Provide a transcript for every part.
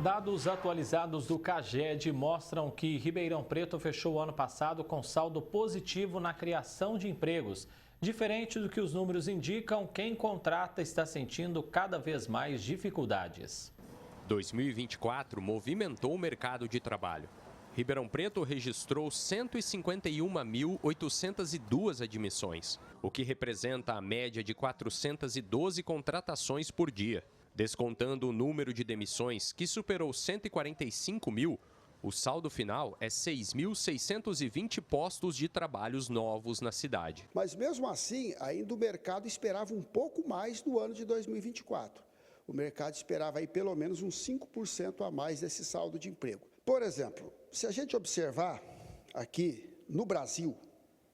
Dados atualizados do CAGED mostram que Ribeirão Preto fechou o ano passado com saldo positivo na criação de empregos. Diferente do que os números indicam, quem contrata está sentindo cada vez mais dificuldades. 2024 movimentou o mercado de trabalho. Ribeirão Preto registrou 151.802 admissões, o que representa a média de 412 contratações por dia. Descontando o número de demissões, que superou 145 mil, o saldo final é 6.620 postos de trabalhos novos na cidade. Mas mesmo assim, ainda o mercado esperava um pouco mais no ano de 2024. O mercado esperava aí pelo menos uns 5% a mais desse saldo de emprego. Por exemplo, se a gente observar aqui no Brasil,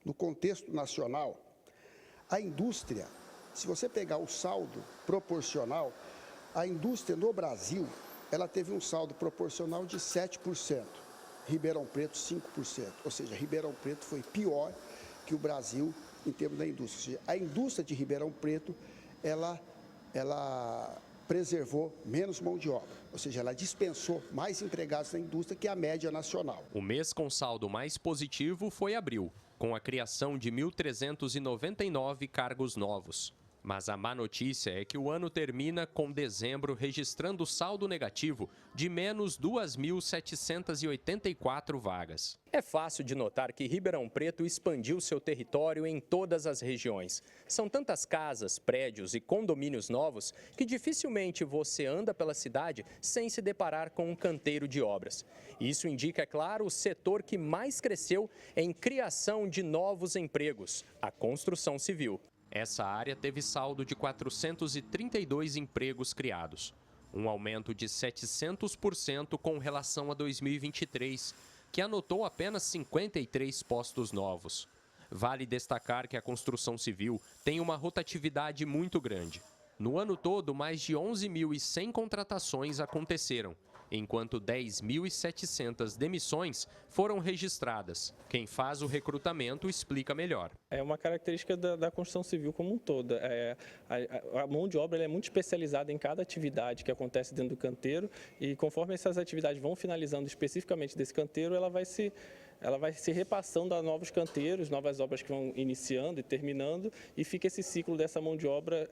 no contexto nacional, a indústria, se você pegar o saldo proporcional, a indústria no Brasil, ela teve um saldo proporcional de 7%, Ribeirão Preto 5%, ou seja, Ribeirão Preto foi pior que o Brasil em termos da indústria. Ou seja, a indústria de Ribeirão Preto, ela preservou menos mão de obra, ou seja, ela dispensou mais empregados na indústria que a média nacional. O mês com saldo mais positivo foi abril, com a criação de 1.399 cargos novos. Mas a má notícia é que o ano termina com dezembro registrando saldo negativo de menos 2.784 vagas. É fácil de notar que Ribeirão Preto expandiu seu território em todas as regiões. São tantas casas, prédios e condomínios novos que dificilmente você anda pela cidade sem se deparar com um canteiro de obras. Isso indica, é claro, o setor que mais cresceu em criação de novos empregos, a construção civil. Essa área teve saldo de 432 empregos criados, um aumento de 700% com relação a 2023, que anotou apenas 53 postos novos. Vale destacar que a construção civil tem uma rotatividade muito grande. No ano todo, mais de 11.100 contratações aconteceram, enquanto 10.700 demissões foram registradas. Quem faz o recrutamento explica melhor. É uma característica da construção civil como um todo. A mão de obra é muito especializada em cada atividade que acontece dentro do canteiro e conforme essas atividades vão finalizando especificamente desse canteiro, ela vai se repassando a novos canteiros, novas obras que vão iniciando e terminando, e fica esse ciclo dessa mão de obra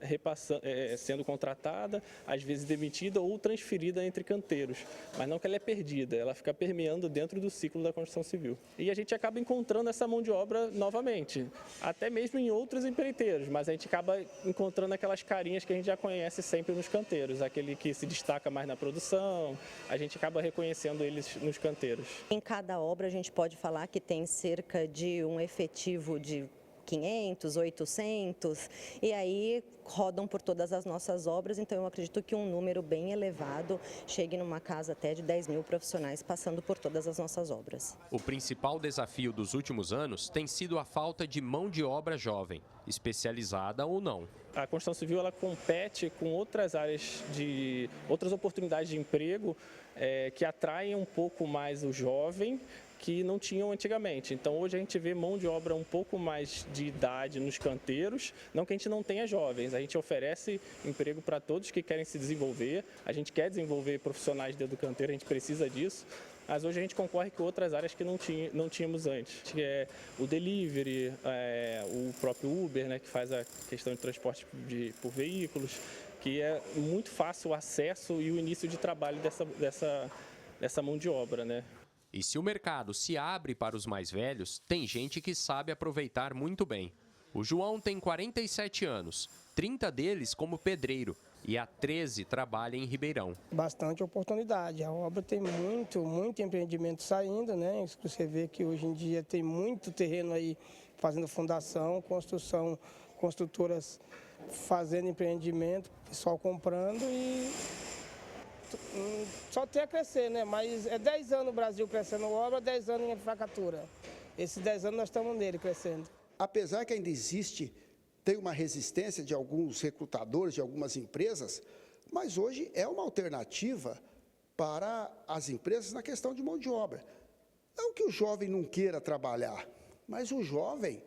sendo contratada, às vezes demitida ou transferida entre canteiros. Mas não que ela é perdida, ela fica permeando dentro do ciclo da construção civil. E a gente acaba encontrando essa mão de obra novamente, até mesmo em outros empreiteiros, mas a gente acaba encontrando aquelas carinhas que a gente já conhece sempre nos canteiros, aquele que se destaca mais na produção, a gente acaba reconhecendo eles nos canteiros. Em cada obra a gente pode falar que tem cerca de um efetivo de 500, 800, e aí rodam por todas as nossas obras, então eu acredito que um número bem elevado chegue numa casa até de 10.000 profissionais passando por todas as nossas obras. O principal desafio dos últimos anos tem sido a falta de mão de obra jovem, especializada ou não. A construção civil ela compete com outras áreas outras oportunidades de emprego que atraem um pouco mais o jovem, que não tinham antigamente. Então hoje a gente vê mão de obra um pouco mais de idade nos canteiros, não que a gente não tenha jovens, a gente oferece emprego para todos que querem se desenvolver, a gente quer desenvolver profissionais dentro do canteiro, a gente precisa disso, mas hoje a gente concorre com outras áreas que não tínhamos antes, que é o delivery, o próprio Uber, né, que faz a questão de transporte por veículos, que é muito fácil o acesso e o início de trabalho dessa mão de obra, né? E se o mercado se abre para os mais velhos, tem gente que sabe aproveitar muito bem. O João tem 47 anos, 30 deles como pedreiro e há 13 trabalha em Ribeirão. Bastante oportunidade, a obra tem muito empreendimento saindo, né? Você vê que hoje em dia tem muito terreno aí fazendo fundação, construção, construtoras fazendo empreendimento, pessoal comprando e só tem a crescer, né? Mas é 10 anos o Brasil crescendo obra, 10 anos em infraestrutura. Esses 10 anos nós estamos nele crescendo. Apesar que ainda tem uma resistência de alguns recrutadores, de algumas empresas, mas hoje é uma alternativa para as empresas na questão de mão de obra. Não que o jovem não queira trabalhar, mas o jovem,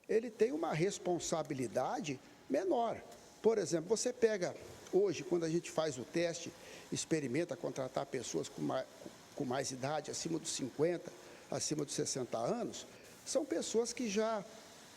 ele tem uma responsabilidade menor. Por exemplo, você pega hoje, quando a gente faz o teste experimenta contratar pessoas com mais idade, acima dos 50, acima dos 60 anos, são pessoas que já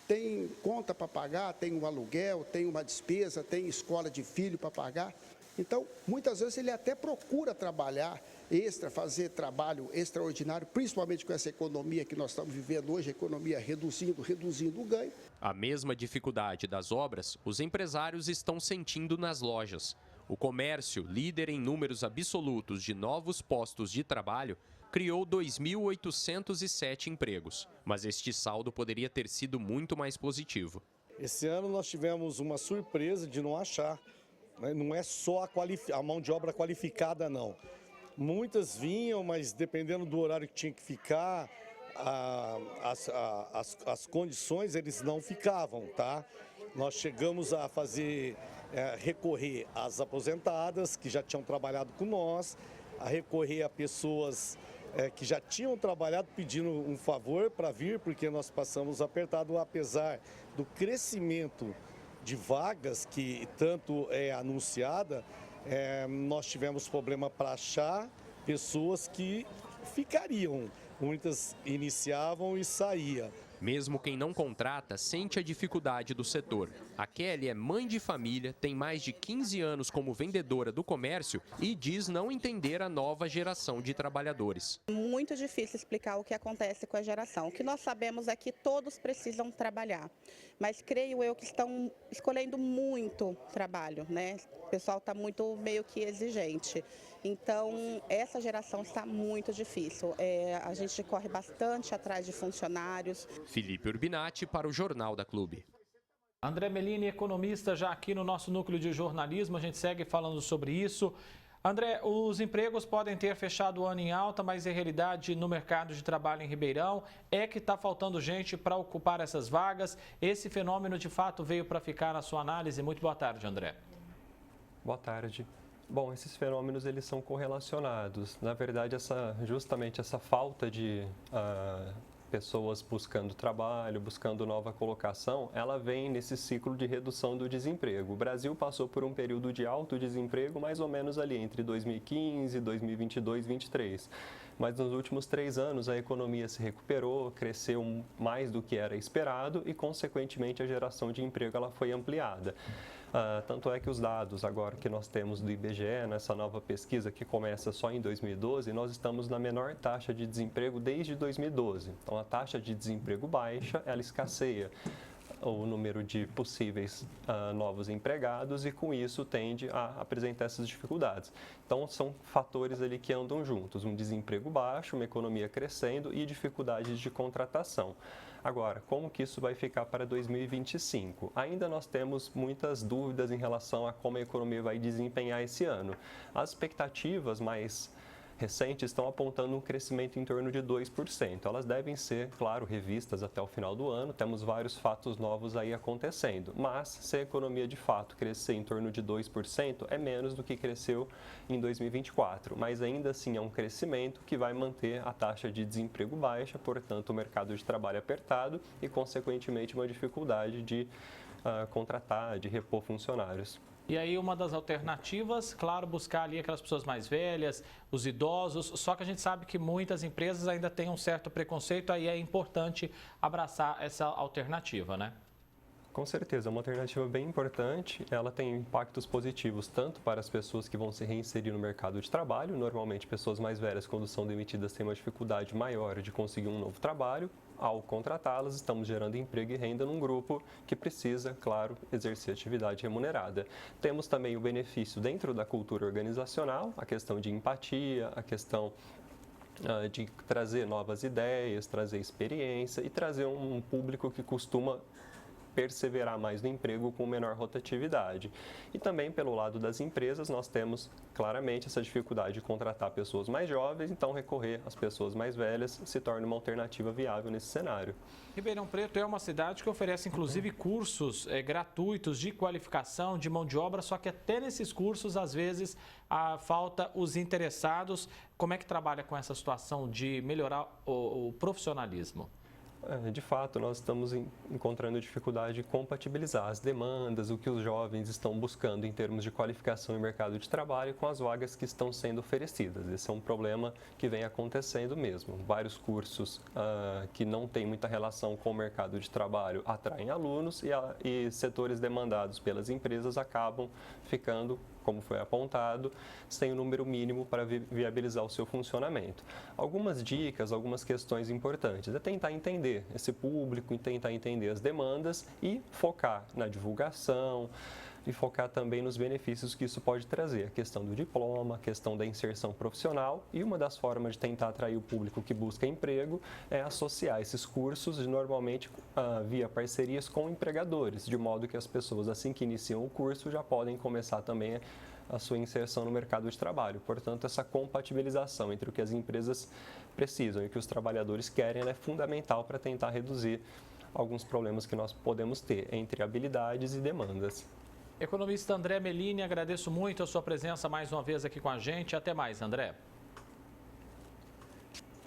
têm conta para pagar, têm um aluguel, têm uma despesa, têm escola de filho para pagar. Então, muitas vezes ele até procura trabalhar extra, fazer trabalho extraordinário, principalmente com essa economia que nós estamos vivendo hoje, a economia reduzindo o ganho. A mesma dificuldade das obras, os empresários estão sentindo nas lojas. O comércio, líder em números absolutos de novos postos de trabalho, criou 2.807 empregos. Mas este saldo poderia ter sido muito mais positivo. Esse ano nós tivemos uma surpresa de não achar. Não é só a mão de obra qualificada, não. Muitas vinham, mas dependendo do horário que tinha que ficar, as condições eles não ficavam, tá? Nós chegamos a recorrer às aposentadas que já tinham trabalhado com nós, a recorrer a pessoas que já tinham trabalhado pedindo um favor para vir, porque nós passamos apertado, apesar do crescimento de vagas que tanto é anunciada, nós tivemos problema para achar pessoas que ficariam. Muitas iniciavam e saíam. Mesmo quem não contrata sente a dificuldade do setor. A Kelly é mãe de família, tem mais de 15 anos como vendedora do comércio e diz não entender a nova geração de trabalhadores. Muito difícil explicar o que acontece com a geração. O que nós sabemos é que todos precisam trabalhar, mas creio eu que estão escolhendo muito trabalho, né? O pessoal está muito meio que exigente. Então, essa geração está muito difícil. A gente corre bastante atrás de funcionários. Felipe Urbinati para o Jornal da Clube. André Melini, economista, já aqui no nosso núcleo de jornalismo, a gente segue falando sobre isso. André, os empregos podem ter fechado o ano em alta, mas a realidade no mercado de trabalho em Ribeirão é que está faltando gente para ocupar essas vagas. Esse fenômeno, de fato, veio para ficar na sua análise. Muito boa tarde, André. Boa tarde. Bom, esses fenômenos eles são correlacionados. Na verdade, justamente essa falta de pessoas buscando trabalho, buscando nova colocação, ela vem nesse ciclo de redução do desemprego. O Brasil passou por um período de alto desemprego mais ou menos ali entre 2015, 2022 e 2023. Mas nos últimos 3 anos a economia se recuperou, cresceu mais do que era esperado e, consequentemente, a geração de emprego ela foi ampliada. Tanto é que os dados agora que nós temos do IBGE, nessa nova pesquisa que começa só em 2012, nós estamos na menor taxa de desemprego desde 2012. Então, a taxa de desemprego baixa, ela escasseia o número de possíveis novos empregados e, com isso, tende a apresentar essas dificuldades. Então, são fatores ali que andam juntos, um desemprego baixo, uma economia crescendo e dificuldades de contratação. Agora, como que isso vai ficar para 2025? Ainda nós temos muitas dúvidas em relação a como a economia vai desempenhar esse ano. As expectativas mais recentes estão apontando um crescimento em torno de 2%. Elas devem ser, claro, revistas até o final do ano. Temos vários fatos novos aí acontecendo. Mas, se a economia de fato crescer em torno de 2%, é menos do que cresceu em 2024. Mas ainda assim é um crescimento que vai manter a taxa de desemprego baixa, portanto o mercado de trabalho apertado e, consequentemente, uma dificuldade de contratar, de repor funcionários. E aí uma das alternativas, claro, buscar ali aquelas pessoas mais velhas, os idosos, só que a gente sabe que muitas empresas ainda têm um certo preconceito, aí é importante abraçar essa alternativa, né? Com certeza, é uma alternativa bem importante. Ela tem impactos positivos tanto para as pessoas que vão se reinserir no mercado de trabalho. Normalmente, pessoas mais velhas, quando são demitidas, têm uma dificuldade maior de conseguir um novo trabalho. Ao contratá-las, estamos gerando emprego e renda num grupo que precisa, claro, exercer atividade remunerada. Temos também o benefício dentro da cultura organizacional, a questão de empatia, a questão de trazer novas ideias, trazer experiência e trazer um público que costuma perseverar mais no emprego com menor rotatividade. E também, pelo lado das empresas, nós temos claramente essa dificuldade de contratar pessoas mais jovens, então recorrer às pessoas mais velhas se torna uma alternativa viável nesse cenário. Ribeirão Preto é uma cidade que oferece, inclusive, cursos gratuitos de qualificação, de mão de obra, só que até nesses cursos, às vezes, falta os interessados. Como é que trabalha com essa situação de melhorar o profissionalismo? De fato, nós estamos encontrando dificuldade de compatibilizar as demandas, o que os jovens estão buscando em termos de qualificação e mercado de trabalho com as vagas que estão sendo oferecidas. Esse é um problema que vem acontecendo mesmo. Vários cursos que não têm muita relação com o mercado de trabalho atraem alunos e setores demandados pelas empresas acabam ficando, como foi apontado, sem o número mínimo para viabilizar o seu funcionamento. Algumas dicas, algumas questões importantes é tentar entender esse público, tentar entender as demandas e focar na divulgação e focar também nos benefícios que isso pode trazer, a questão do diploma, a questão da inserção profissional, e uma das formas de tentar atrair o público que busca emprego é associar esses cursos, normalmente via parcerias com empregadores, de modo que as pessoas, assim que iniciam o curso, já podem começar também a sua inserção no mercado de trabalho. Portanto, essa compatibilização entre o que as empresas precisam e o que os trabalhadores querem é fundamental para tentar reduzir alguns problemas que nós podemos ter entre habilidades e demandas. Economista André Melini, agradeço muito a sua presença mais uma vez aqui com a gente. Até mais, André.